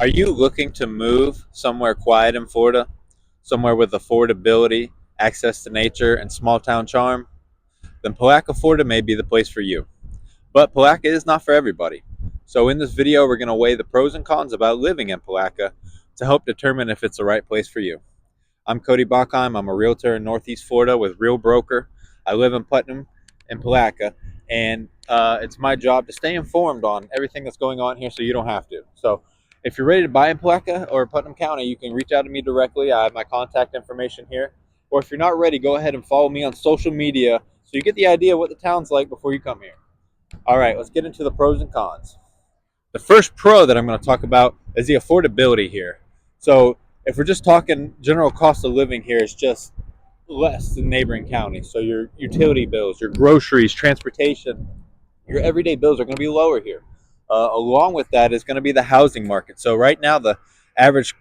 Are you looking to move somewhere quiet in Florida? Somewhere with affordability, access to nature, and small town charm? Then Palatka, Florida may be the place for you. But Palatka is not for everybody. So in this video, we're going to weigh the pros and cons about living in Palatka to help determine if it's the right place for you. I'm Cody Bockheim. I'm a realtor in Northeast Florida with Real Broker. I live in Putnam and Palatka, and it's my job to stay informed on everything that's going on here so you don't have to. So if you're ready to buy in Palatka or Putnam County, you can reach out to me directly. I have my contact information here. Or if you're not ready, go ahead and follow me on social media so you get the idea of what the town's like before you come here. All right, let's get into the pros and cons. The first pro that I'm going to talk about is the affordability here. So if we're just talking general cost of living here, it's just less than neighboring counties. So your utility bills, your groceries, transportation, your everyday bills are going to be lower here. Along with that is going to be the housing market. So right now, the average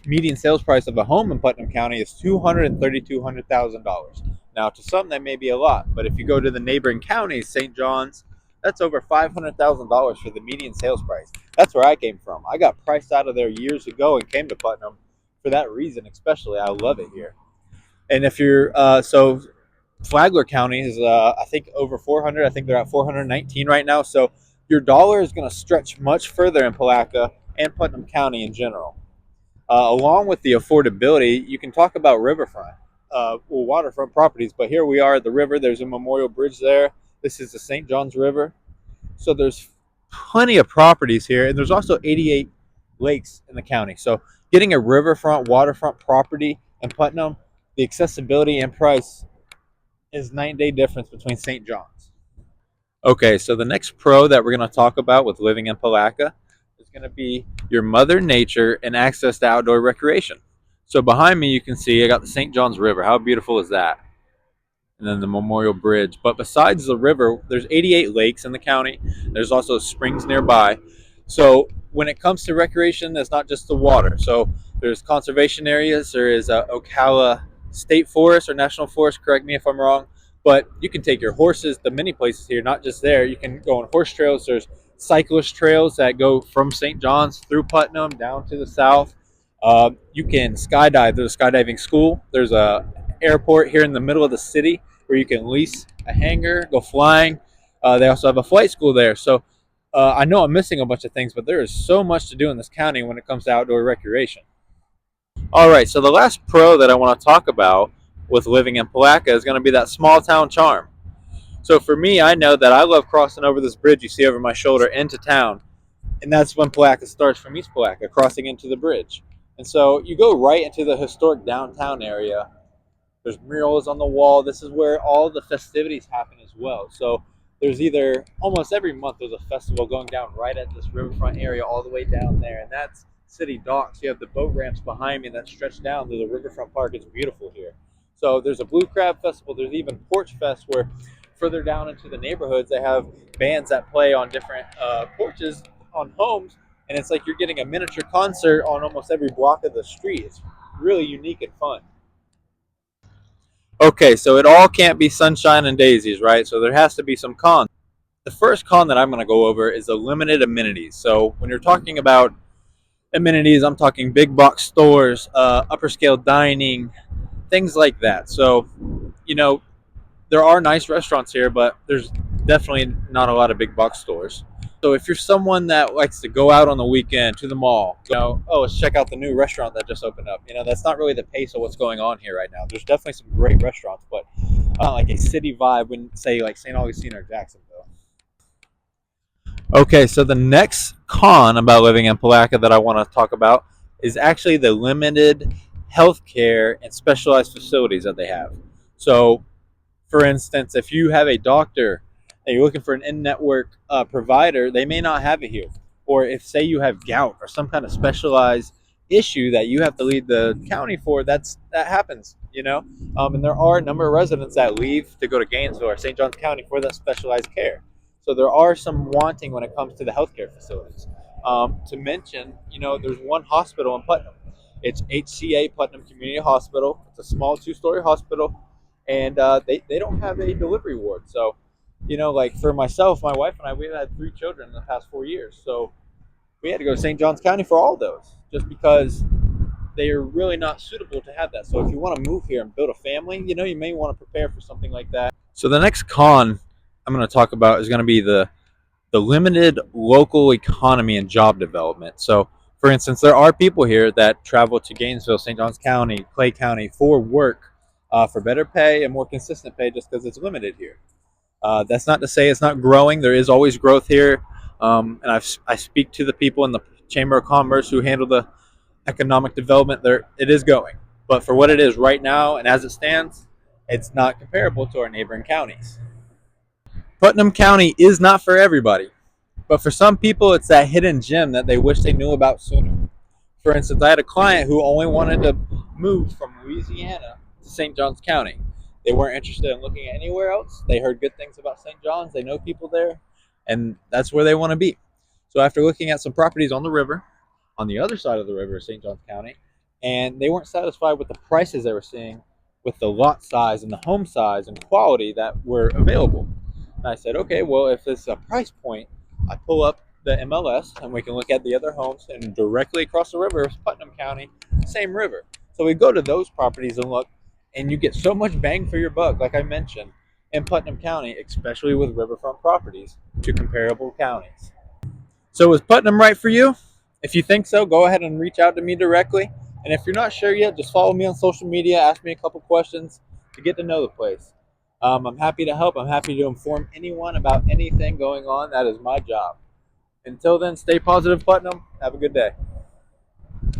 median sales price of a home in Putnam County is $230,000. Now, to some that may be a lot, but if you go to the neighboring counties, St. John's, that's over $500,000 for the median sales price. That's where I came from. I got priced out of there years ago and came to Putnam for that reason, especially. I love it here. And if you're Flagler County is I think over 400. I think they're at 419 right now. So your dollar is going to stretch much further in Palatka and Putnam County in general. Along with the affordability, you can talk about riverfront, waterfront properties. But here we are at the river. There's a memorial bridge there. This is the St. Johns River. So there's plenty of properties here, and there's also 88 lakes in the county. So getting a riverfront, waterfront property in Putnam, the accessibility and price is night and day difference between St. John's. Okay, so the next pro that we're going to talk about with living in Palatka is going to be your mother nature and access to outdoor recreation. So behind me, you can see I got the St. Johns River. How beautiful is that? And then the Memorial Bridge. But besides the river, there's 88 lakes in the county. There's also springs nearby. So when it comes to recreation, it's not just the water. So there's conservation areas. There is Ocala State Forest or National Forest. Correct me if I'm wrong. But you can take your horses to many places here, not just there. You can go on horse trails. There's cyclist trails that go from St. John's through Putnam down to the south. You can skydive. There's a skydiving school. There's a airport here in the middle of the city where you can lease a hangar, go flying. They also have a flight school there. So I know I'm missing a bunch of things, but there is so much to do in this county when it comes to outdoor recreation. All right, so the last pro that I want to talk about with living in Palatka is going to be that small town charm. So for me, I know that I love crossing over this bridge you see over my shoulder into town, and that's when Palatka starts from East Palatka, crossing into the bridge. And so you go right into the historic downtown area. There's murals on the wall. This is where all the festivities happen as well. So there's either almost every month there's a festival going down right at this riverfront area all the way down there, and that's city docks. You have the boat ramps behind me that stretch down to the riverfront park. It's beautiful here. So there's a Blue Crab Festival. There's even Porch Fest, where further down into the neighborhoods they have bands that play on different porches on homes, and it's like you're getting a miniature concert on almost every block of the street. It's really unique and fun. Okay, so it all can't be sunshine and daisies, right? So there has to be some cons. The first con that I'm going to go over is the limited amenities. So when you're talking about amenities, I'm talking big box stores, upper scale dining, things like that. So, you know, there are nice restaurants here, but there's definitely not a lot of big box stores. So if you're someone that likes to go out on the weekend to the mall, oh, let's check out the new restaurant that just opened up. That's not really the pace of what's going on here right now. There's definitely some great restaurants, but like a city vibe when say like St. Augustine or Jacksonville. Okay, so the next con about living in Palatka that I want to talk about is actually the limited healthcare and specialized facilities that they have. So, for instance, if you have a doctor and you're looking for an in-network provider, they may not have it here. Or if, say, you have gout or some kind of specialized issue that you have to leave the county for, that happens, And there are a number of residents that leave to go to Gainesville or St. Johns County for that specialized care. So there are some wanting when it comes to the healthcare facilities. To mention, there's one hospital in Putnam. It's HCA Putnam Community Hospital. It's a small two-story hospital, and they don't have a delivery ward. So, like for myself, my wife and I, we've had 3 children in the past 4 years. So We had to go to St. Johns County for all those, just because they are really not suitable to have that. So if you want to move here and build a family, you may want to prepare for something like that. So the next con I'm going to talk about is going to be the limited local economy and job development. So, for instance, there are people here that travel to Gainesville, St. Johns County, Clay County for work, for better pay and more consistent pay, just because it's limited here. That's not to say it's not growing. There is always growth here, and I speak to the people in the Chamber of Commerce who handle the economic development. There, it is going, but for what it is right now and as it stands, it's not comparable to our neighboring counties. Putnam County is not for everybody. But for some people, it's that hidden gem that they wish they knew about sooner. For instance, I had a client who only wanted to move from Louisiana to St. Johns County. They weren't interested in looking at anywhere else. They heard good things about St. Johns. They know people there, and that's where they want to be. So after looking at some properties on the river, on the other side of the river, St. Johns County, and they weren't satisfied with the prices they were seeing with the lot size and the home size and quality that were available. And I said, okay, well, if it's a price point, I pull up the MLS and we can look at the other homes, and directly across the river is Putnam County, same river. So we go to those properties and look, and you get so much bang for your buck, like I mentioned, in Putnam County, especially with riverfront properties to comparable counties. So is Putnam right for you? If you think so, go ahead and reach out to me directly. And if you're not sure yet, just follow me on social media, ask me a couple questions to get to know the place. I'm happy to help. I'm happy to inform anyone about anything going on. That is my job. Until then, stay positive, Putnam. Have a good day.